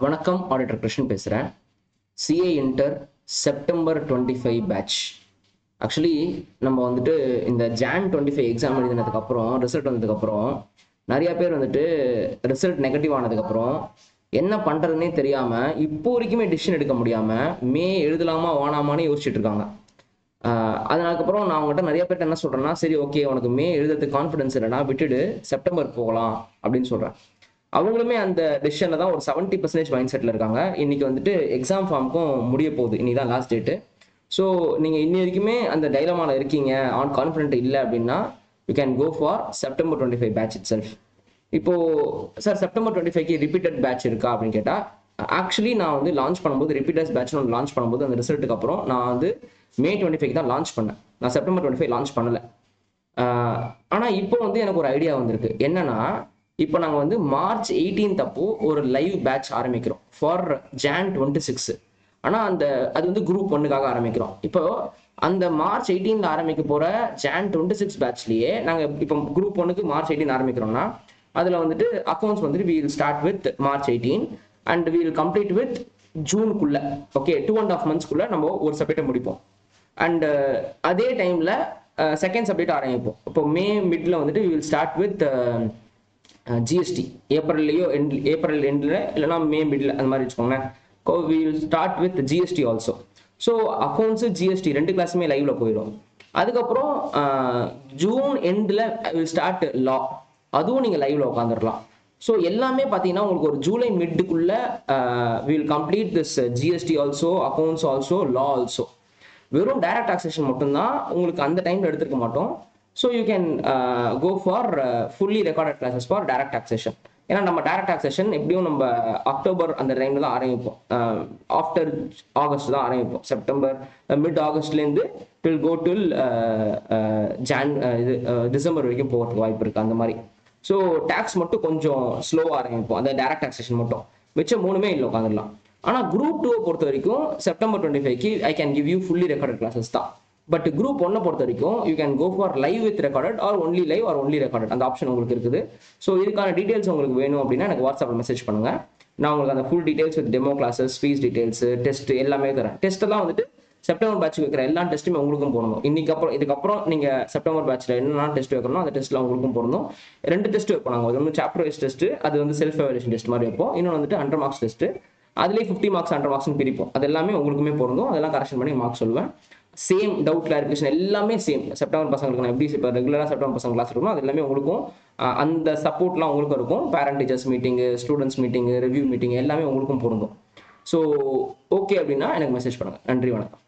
வணக்கம், ஆடிட்டர் கிருஷ்ணன் பேசுகிறேன். CA inter September 25 batch. Actually நம்ம வந்துட்டு இந்த ஜான் 25 எக்ஸாம் எழுதினதுக்கப்புறம் ரிசல்ட் வந்ததுக்கப்புறம் நிறையா பேர் வந்துட்டு ரிசல்ட் நெகட்டிவ் ஆனதுக்கப்புறம் என்ன பண்ணுறதுனே தெரியாமல் இப்போ வரைக்குமே டிசிஷன் எடுக்க முடியாமல் மே எழுதலாமா வேணாமான்னு யோசிச்சுட்டு இருக்காங்க. அதனாலக்கப்புறம் நான் அவங்ககிட்ட நிறைய பேர்ட்ட என்ன சொல்கிறேன்னா, சரி ஓகே உனக்கு மே எழுதுறதுக்கு கான்ஃபிடன்ஸ் இல்லைனா விட்டுடு, செப்டம்பர் போகலாம் அப்படின்னு சொல்கிறேன். அவங்களுமே அந்த டெசிஷனில் தான் ஒரு 70% மைண்ட் செட்டில் இருக்காங்க. இன்னைக்கு வந்துட்டு எக்ஸாம் ஃபார்முக்கும் முடிய போகுது, இன்னைக்கு தான் லாஸ்ட் டேட்டு. ஸோ நீங்கள் இன்னி வரைக்குமே அந்த டைலமாவில் இருக்கீங்க, கான்ஃபிடென்ட் இல்லை அப்படின்னா you can go for September 25 batch itself. இப்போது சார் செப்டம்பர் 25க்கு ரிப்பீட்டட் பேட்ச் இருக்கா அப்படின்னு கேட்டால், ஆக்சுவலி நான் வந்து லான்ச் பண்ணும்போது ரிப்பீட்டர்ஸ் பேட்ச்னு ஒன்று லான்ச் பண்ணும்போது அந்த ரிசல்ட்டுக்கு அப்புறம் நான் வந்து மே 25 தான் லான்ச் பண்ணேன். நான் செப்டம்பர் 25 லான்ச் பண்ணலை. ஆனால் இப்போ வந்து எனக்கு ஒரு ஐடியா வந்திருக்கு. என்னன்னா, இப்போ நாங்கள் வந்து மார்ச் 18 அப்போ ஒரு லைவ் பேட்ச் ஆரம்பிக்கிறோம் ஃபார் ஜான் 26. ஆனால் அது வந்து குரூப் 1க்காக ஆரம்பிக்கிறோம். இப்போ அந்த மார்ச் 18 ஆரம்பிக்க போகிற ஜான் 26 பேட்ச்லேயே நாங்கள் இப்போ குரூப் 1க்கு மார்ச் 18 ஆரம்பிக்கிறோம்னா அதில் வந்துட்டு அக்கௌண்ட்ஸ் வந்துட்டு we will start with March 18 and we will complete with ஜூனுக்குள்ள. ஓகே, 2.5 monthsக்குள்ள நம்ம ஒரு சப்ஜெக்டை முடிப்போம். அண்ட் அதே டைமில் செகண்ட் சப்ஜெக்ட் ஆரம்பிப்போம். இப்போ மே மிட்ல வந்துட்டு we will start with GST. April எண்டில் இல்லைனா மே மிடில் அந்த மாதிரி வச்சுக்கோங்களேன். We will start with GST also. So accounts GST 2 கிளாஸுமே லைவ்ல போயிடும். அதுக்கப்புறம் ஜூன் எண்டில் வில் ஸ்டார்ட் லா, அதுவும் நீங்கள் லைவ்ல உட்காந்துடலாம். ஸோ எல்லாமே பார்த்தீங்கன்னா உங்களுக்கு ஒரு ஜூலை மிட்டுக்குள்ள will complete this GST also, accounts also, law also. வெறும் டைரக்ட் டாக்ஸேஷன் மட்டும்தான் உங்களுக்கு அந்த டைம்ல எடுத்துக்க மாட்டோம். So you can go for fully recorded classes for direct taxation. ஏன்னா நம்ம டைரக்ட் டாக்ஸேஷன் எப்படியும் நம்ம அக்டோபர் அந்த டைம்ல தான் ஆரம்பிப்போம். ஆஃப்டர் ஆகஸ்ட் தான் ஆரம்பிப்போம். செப்டம்பர் மிட் ஆகஸ்ட்லேருந்து வில் கோ டில் டிசம்பர் வரைக்கும் போகிறதுக்கு வாய்ப்பு இருக்குது அந்த மாதிரி. ஸோ டேக்ஸ் மட்டும் கொஞ்சம் ஸ்லோவாக ஆரம்பிப்போம், அந்த டைரக்ட் டாக்ஸேஷன் மட்டும். மிச்சம் 3மே இல்லை உட்காந்துடலாம். ஆனால் குரூப் 2 பொறுத்த வரைக்கும் செப்டம்பர் 25க்கு I can give you fully recorded classes தான். பட் குரூப் 1 பொறுத்த வரைக்கும் you can go for live with recorded or only live or only recorded, அந்த ஆப்ஷன் உங்களுக்கு இருக்குது. ஸோ இதுக்கான டீடைல்ஸ் உங்களுக்கு வேணும் அப்படின்னா எனக்கு வாட்ஸ்அப்பில் மெசேஜ் பண்ணுங்க. நான் உங்களுக்கு அந்த full details with demo classes, fees details, test எல்லாமே தரேன். டெஸ்ட்டெல்லாம் வந்துட்டு செப்டம்பர் பேட்ச் வைக்கிற எல்லா டெஸ்ட்டுமே உங்களுக்கும் போடணும். இதுக்கப்புறம் நீங்கள் செப்டம்பர் பேட்சில் என்னென்ன டெஸ்ட் வைக்கணும் அந்த டெஸ்ட்லாம் உங்களுக்கும் போடணும். 2 டெஸ்ட் வைப்போம் நாங்கள். ஒன்று சாப்டர் வைஸ் டெஸ்ட், அது வந்து செல்ஃப் எவாலுவேஷன் டெஸ்ட் மாதிரி வைப்போம். இன்னொன்று வந்துட்டு 100 மார்க்ஸ் டெஸ்ட், அதுலேயே 50 மார்க்ஸ் 100 மார்க்ஸ்னு பிரிப்போம். அது எல்லாமே உங்களுக்குமே பொருந்தும். அதெல்லாம் கரெக்ஷன் பண்ணி மார்க்ஸ் சொல்லுவேன். சேம் டவுட் கிளாரிஃபிகேஷன் எல்லாமே சேம். செப்டம்பர் பசங்களுக்கு நான் எப்படி இப்போ ரெகுலராக செப்டம்பர் பசங்க கிளாஸ் இருக்கணும், அது எல்லாமே உங்களுக்கும் அந்த சப்போர்ட்லாம் உங்களுக்கும் இருக்கும். பேரண்ட் டீச்சர்ஸ் மீட்டிங்கு, ஸ்டூடெண்ட்ஸ் மீட்டிங்கு, ரிவ்யூ மீட்டிங் எல்லாமே உங்களுக்கும் பொருந்தும். ஸோ ஓகே அப்படின்னா எனக்கு மெசேஜ் பண்ணுங்கள். நன்றி, வணக்கம்.